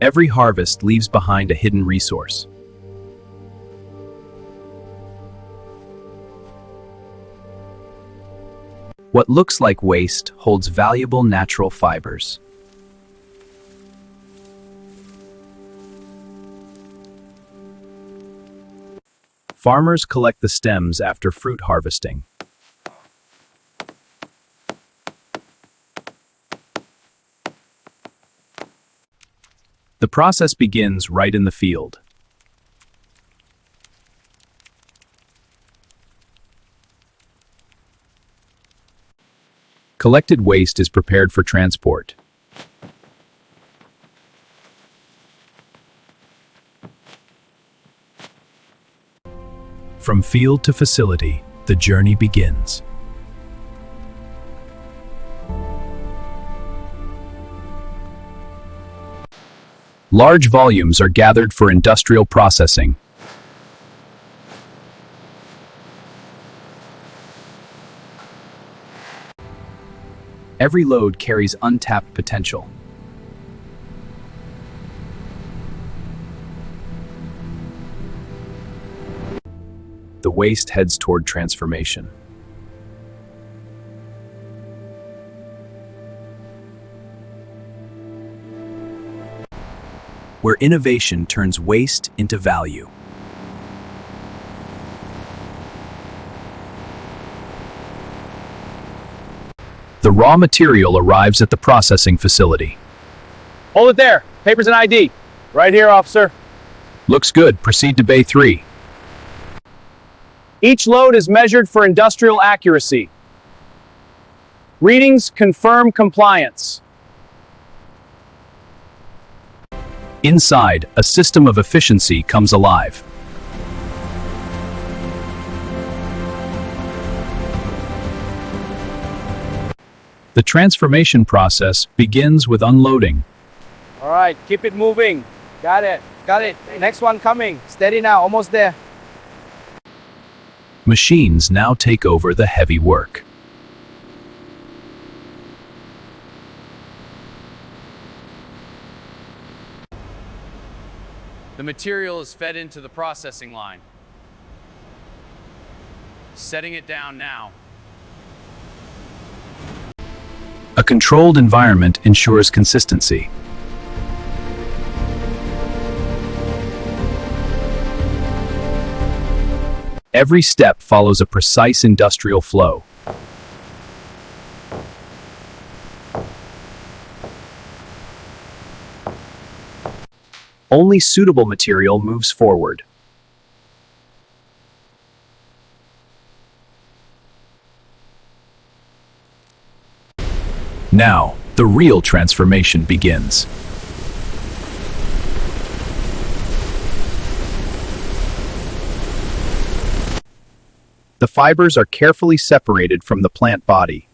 Every harvest leaves behind a hidden resource. What looks like waste holds valuable natural fibers. Farmers collect the stems after fruit harvesting. The process begins right in the field. Collected waste is prepared for transport. From field to facility, the journey begins. Large volumes are gathered for industrial processing. Every load carries untapped potential. The waste heads toward transformation. Where innovation turns waste into value. The raw material arrives at the processing facility. Hold it there. Papers and ID. Right here, officer. Looks good. Proceed to Bay 3. Each load is measured for industrial accuracy. Readings confirm compliance. Inside, a system of efficiency comes alive. The transformation process begins with unloading. All right, keep it moving. Got it. Got it. Next one coming. Steady now. Almost there. Machines now take over the heavy work. The material is fed into the processing line. Setting it down now. A controlled environment ensures consistency. Every step follows a precise industrial flow. Only suitable material moves forward. Now, the real transformation begins. The fibers are carefully separated from the plant body.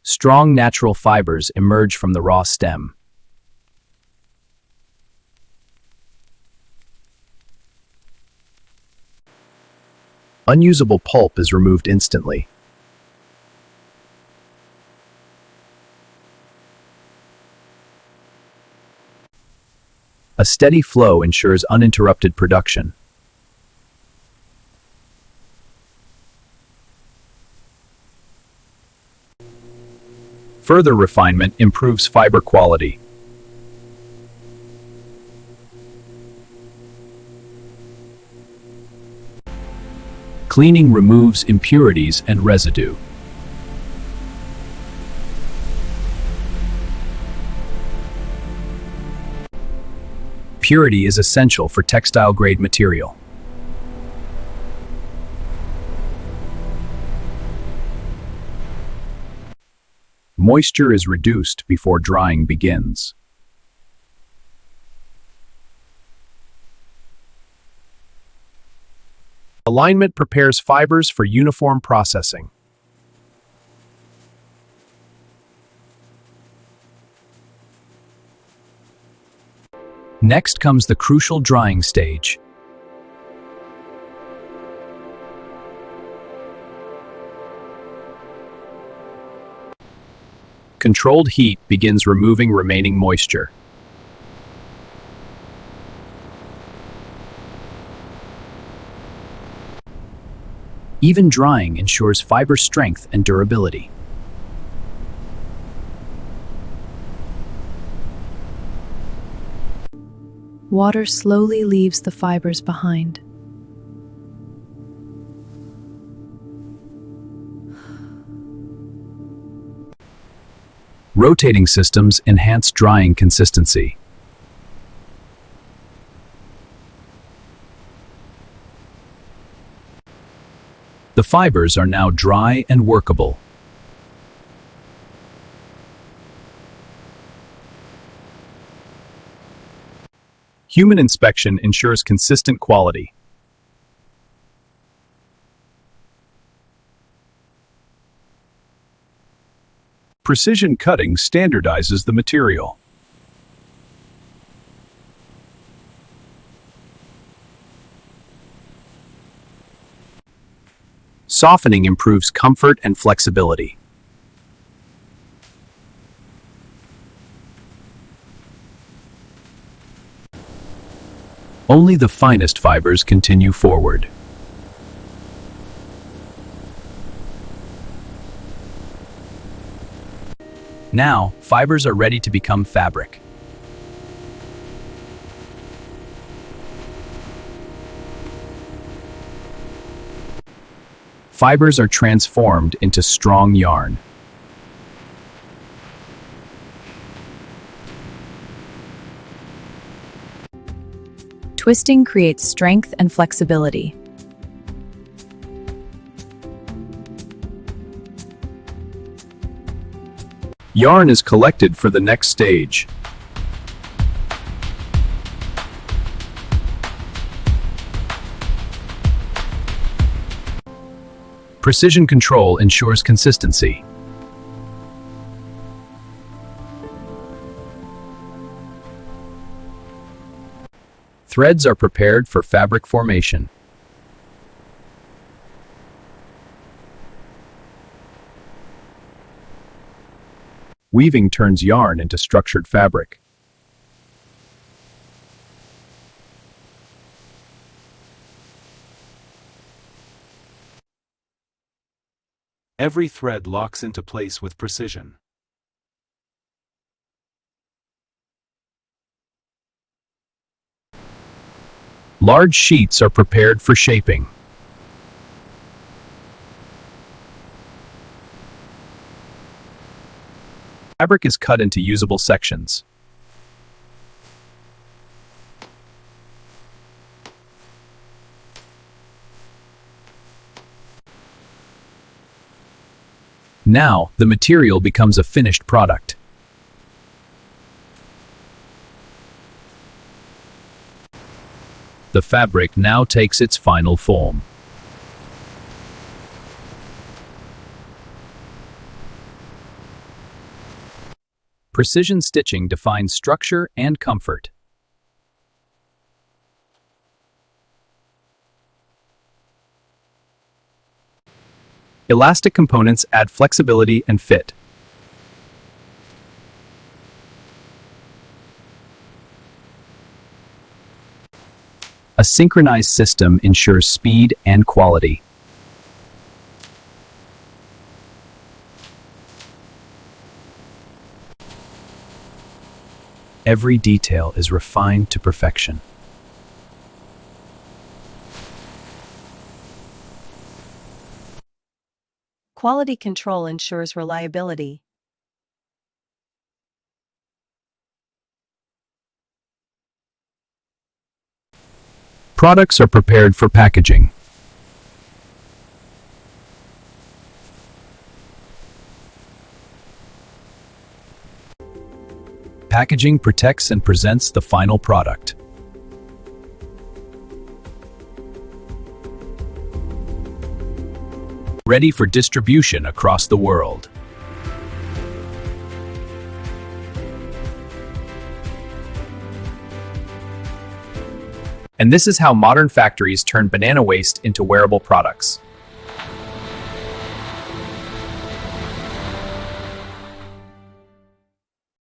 Strong natural fibers emerge from the raw stem. Unusable pulp is removed instantly. A steady flow ensures uninterrupted production. Further refinement improves fiber quality. Cleaning removes impurities and residue. Purity is essential for textile-grade material. Moisture is reduced before drying begins. Alignment prepares fibers for uniform processing. Next comes the crucial drying stage. Controlled heat begins removing remaining moisture. Even drying ensures fiber strength and durability. Water slowly leaves the fibers behind. Rotating systems enhance drying consistency. The fibers are now dry and workable. Human inspection ensures consistent quality. Precision cutting standardizes the material. Softening improves comfort and flexibility. Only the finest fibers continue forward. Now, fibers are ready to become fabric. Fibers are transformed into strong yarn. Twisting creates strength and flexibility. Yarn is collected for the next stage. Precision control ensures consistency. Threads are prepared for fabric formation. Weaving turns yarn into structured fabric. Every thread locks into place with precision. Large sheets are prepared for shaping. Fabric is cut into usable sections. Now, the material becomes a finished product. The fabric now takes its final form. Precision stitching defines structure and comfort. Elastic components add flexibility and fit. A synchronized system ensures speed and quality. Every detail is refined to perfection. Quality control ensures reliability. Products are prepared for packaging. Packaging protects and presents the final product. Ready for distribution across the world. And this is how modern factories turn banana waste into wearable products.